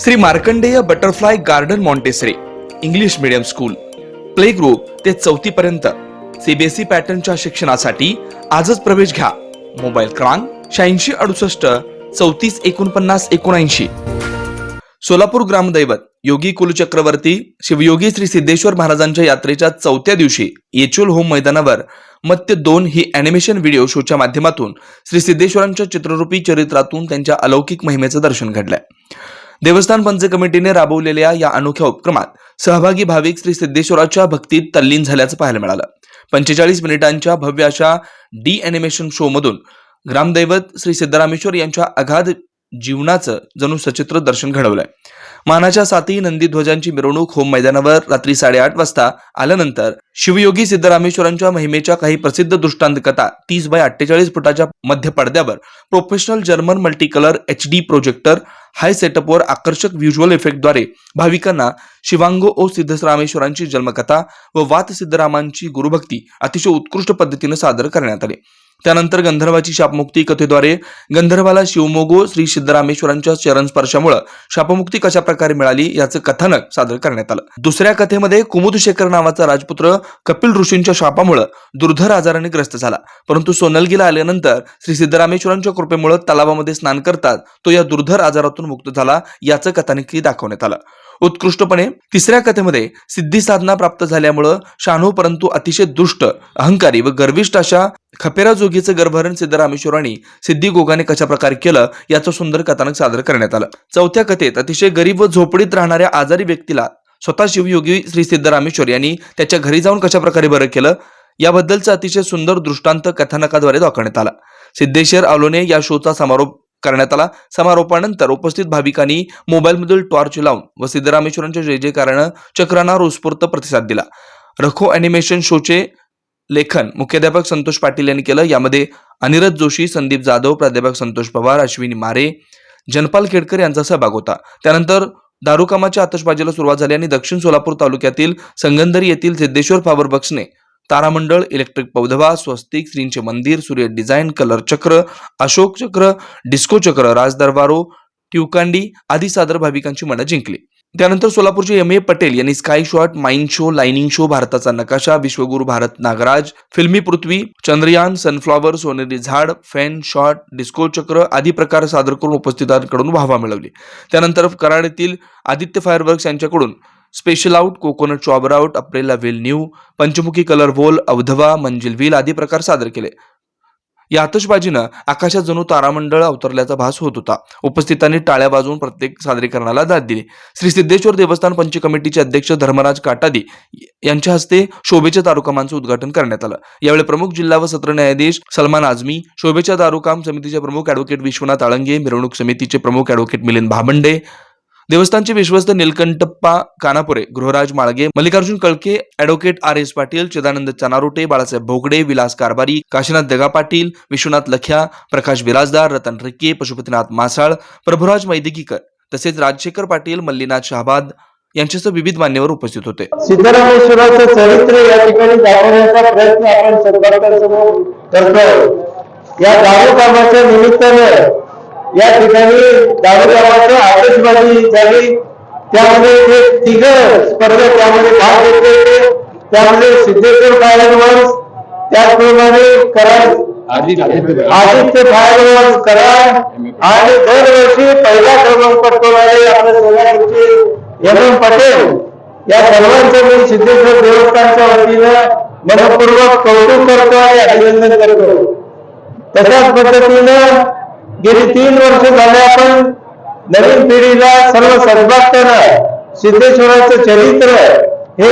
Shri Markandeya butterfly garden Montessori English medium school play group ते 4थी पर्यंत सीबीएसई पॅटर्नच्या शिक्षणासाठी आजच प्रवेश घ्या. मोबाईल क्रमांक 8668 34 49 79. सोलापूर ग्रामदैवत योगी कुलचक्रवर्ती शिवयोगी श्री सिद्धेश्वर महाराजांच्या यात्रेच्या 4थ्या दिवशी येचुल होम मैदानावर मत्य 2 ही अॅनिमेशन व्हिडिओ शोच्या माध्यमातून श्री सिद्धेश्वरांच्या चित्ररूपी चरित्रातून त्यांच्या अलौकिक महिमेचं दर्शन घडलंय. देवस्थान पंच कमिटीने राबवलेल्या या अनोख्या उपक्रमात सहभागी भाविक श्री सिद्धेश्वराच्या भक्तीत तल्लीन झाल्याचं पाहायला मिळालं. 45 मिनिटांच्या भव्य अशा डी अॅनिमेशन शो मधून ग्रामदैवत श्री सिद्धरामेश्वर यांच्या अगाध जीवनाचं जणू सचित्र दर्शन घडवलंय. मानाच्या 7 नंदीध्वजांची मिरवणूक होम मैदानावर रात्री 8:30 वाजता आल्यानंतर शिवयोगी सिद्धरामेश्वरांच्या महिमेच्या काही प्रसिद्ध दृष्टांत कथा 30 बाय 48 फुटाच्या मध्य पडद्यावर professional German multicolour HD projector high सेटअपवर आकर्षक व्हिज्युअल इफेक्टद्वारे भाविकांना शिवांगो ओ सिद्धरामेश्वरांची जन्मकथा व वात सिद्धरामांची गुरुभक्ती अतिशय उत्कृष्ट पद्धतीने सादर करण्यात आली. त्यानंतर गंधर्वाची शापमुक्ती कथेद्वारे गंधर्वाला शिवमोगो श्री सिद्धरामेश्वरांच्या चरण स्पर्शामुळे शापमुक्ती कशा प्रकारे मिळाली याचं कथानक सादर करण्यात आलं. दुसऱ्या कथेमध्ये कुमुदशेखर नावाचा राजपुत्र कपिल ऋषींच्या शापामुळे दुर्धर आजाराने ग्रस्त झाला, परंतु सोनलगीला आल्यानंतर श्री सिद्धरामेश्वरांच्या कृपेमुळे तलावामध्ये स्नान करतात तो या दुर्धर आजारातून मुक्त झाला याचं कथानकही दाखवण्यात आलं. उत्कृष्टपणे तिसऱ्या कथेमध्ये सिद्धी साधना प्राप्त झाल्यामुळे शहाणू परंतु अतिशय दुष्ट, अहंकारी व गर्विष्ठ अशा खपेरा जोगीचं गर्भहरण सिद्धरामेश्वरांनी सिद्धी गोगाने कशा प्रकारे केलं याचं सुंदर कथानक सादर करण्यात आलं. चौथ्या कथेत अतिशय गरीब व झोपडीत राहणाऱ्या आजारी व्यक्तीला स्वतः शिवयोगी श्री सिद्धरामेश्वर यांनी त्याच्या घरी जाऊन कशा प्रकारे बरं केलं याबद्दलचा अतिशय सुंदर दृष्टांत कथानकाद्वारे दाखवण्यात आला. सिद्धेश्वर आवलोने या शोचा समारोप करण्यात आला. समारोपानंतर उपस्थित भाविकांनी मोबाईलमधील टॉर्च लावून व सिद्धरामेश्वरांच्या जय जयकारानं चक्रांना उत्स्फूर्त प्रतिसाद दिला. रखो अॅनिमेशन शोचे लेखन मुख्याध्यापक संतोष पाटील यांनी केलं. यामध्ये अनिरद जोशी, संदीप जाधव, प्राध्यापक संतोष पवार, अश्विनी मारे, जनपाल खेडकर यांचा सहभाग होता. त्यानंतर दारूकामाच्या आतषबाजीला सुरुवात झाली आणि दक्षिण सोलापूर तालुक्यातील संगंदरी येथील सिद्धेश्वर पॉवर बक्सने तारामंडळ, इलेक्ट्रिक पौधवा, स्वस्तिक, श्रींचे मंदिर, सूर्य डिझाईन, कलर चक्र, अशोक चक्र, डिस्को चक्र, राजदरबारो, ट्युकांडी आदी सादर भाविकांची मनं जिंकली. त्यानंतर सोलापूरचे MA पटेल यांनी sky shot, mind show, lining show, भारताचा नकाशा, विश्वगुरु भारत नागराज, फिल्मी पृथ्वी, चंद्रयान, सनफ्लॉवर, सोनेरी झाड, फॅन शॉट, डिस्को चक्र आदी प्रकार सादर करून उपस्थितांकडून वाहवा मिळवली. त्यानंतर कराड येथील आदित्य फायरवर्क्स यांच्याकडून स्पेशल आउट, कोकोनट चॉबर आउट, अप्रेला व्हील न्यू, पंचमुखी कलर वोल, अवधवा, मंजिल व्हील आदी प्रकार सादर केले. या आतषबाजीनं आकाशात जणू तारामंडळ अवतरल्याचा भास होत होता. उपस्थितांनी टाळ्या वाजवून प्रत्येक सादरीकरणाला दाद दिली. श्री सिद्धेश्वर देवस्थान पंच कमिटीचे अध्यक्ष धर्मराज काटादी यांच्या हस्ते शोभेच्या दारूकामांचं उद्घाटन करण्यात आलं. यावेळी प्रमुख जिल्हा व सत्र न्यायाधीश सलमान आझमी, शोभेच्या दारूकाम समितीचे प्रमुख ॲडव्होकेट विश्वनाथ आळंगे, मिरवणूक समितीचे प्रमुख ॲडव्होकेट मिलिंद भाबंडे, देवस्थानचे विश्वस्त नीलकंठप्पा कानापुरे, गृहराज माळगे, मल्लिकार्जुन कळके, ॲडव्होकेट RS पाटील, चिदानंद चनारोटे, बाळासाहेब भोगडे, विलास कारभारी, काशीनाथ दगा पाटील, विश्वनाथ लख्या, प्रकाश बिराजदार, रतन रिके, पशुपतीनाथ मासाळ, प्रभुराज मैदिकीकर तसेच राजशेखर पाटील, मल्लीनाथ शहाबाद यांच्यासह विविध मान्यवर उपस्थित होते. सिद्धरामेश्वराचं चरित्र या ठिकाणी दाखवण्याचा प्रयत्न आपण सरकारसमोर करतोय. या दारू कामाच्या निमित्तानं या ठिकाणी दारूकामाची आतषबाजी झाली. त्यामध्ये ते 3 स्पर्धक त्यामध्ये भाग घेतले. त्यामध्ये सिद्धेश्वर फायरवर्क्स, त्याचप्रमाणे कराड आदित्य फायरवर्क्स कराड आणि दरवर्षी पहिला क्रमांक पटकवणारे आपल्या सोलापूरचे MM पटेल या सर्वांचं मी सिद्धेश्वर देवस्थानच्या वतीनं मनपूर्वक कौतुक करतो आणि अभिनंदन करतो. तशाच पद्धतीनं गेली 3 वर्ष झाले आपण नवीन पिढीला सर्व सद्भक्तांना सिद्धेश्वराचं चरित्र हे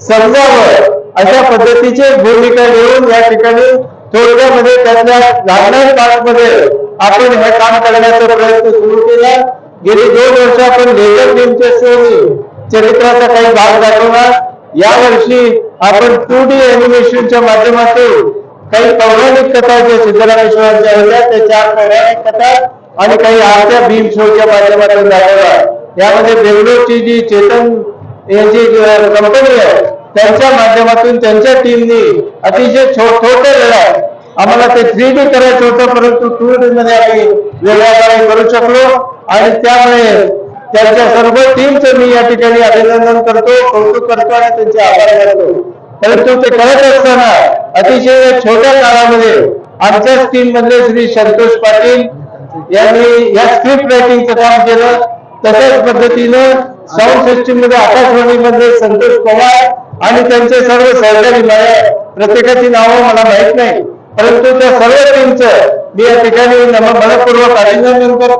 समजावं अशा पद्धतीची भूमिका घेऊन या ठिकाणी थोडक्यामध्ये त्यातल्या लागणाऱ्या काळामध्ये आपण हे काम करण्याचा प्रयत्न सुरू केला. गेली 2 वर्ष आपण लेझर टीमच्या चरित्राचा काही भाग दाखवला. यावर्षी आपण 2D अॅनिमेशनच्या माध्यमातून काही पौराणिक कथा ज्या सिद्धरामेश्वरांच्या होत्या त्या 4 पौराणिक कथा आणि काही आरत्या भीम शोच्या माध्यमातून दाखवल्या. यामध्ये बेंगलोरची जी चेतन यांची कंपनी आहे त्यांच्या माध्यमातून त्यांच्या टीमनी अतिशय छोट्या वेळात आम्हाला ते 3D करायचं होतं, परंतु 2D मध्ये आम्ही वेगळ्या करू शकलो आणि त्यामुळे त्यांच्या सर्व टीमचं मी या ठिकाणी अभिनंदन करतो, कौतुक करतो आणि त्यांचे आभार मानतो. परंतु ते करत असताना अतिशय छोट्या काळामध्ये आमच्याच टीम मधले श्री संतोष पाटील यांनी या स्क्रिप्ट रायटिंगचं काम केलं. तशाच पद्धतीनं साऊंड सिस्टीम मध्ये आकाशवाणीमध्ये संतोष पवार आणि त्यांचे सर्व सहकारी प्रत्येकाची नावं मला माहित नाही, परंतु त्या सर्व टीमचं मी या ठिकाणी मनपूर्वक अभिनंदन करतो.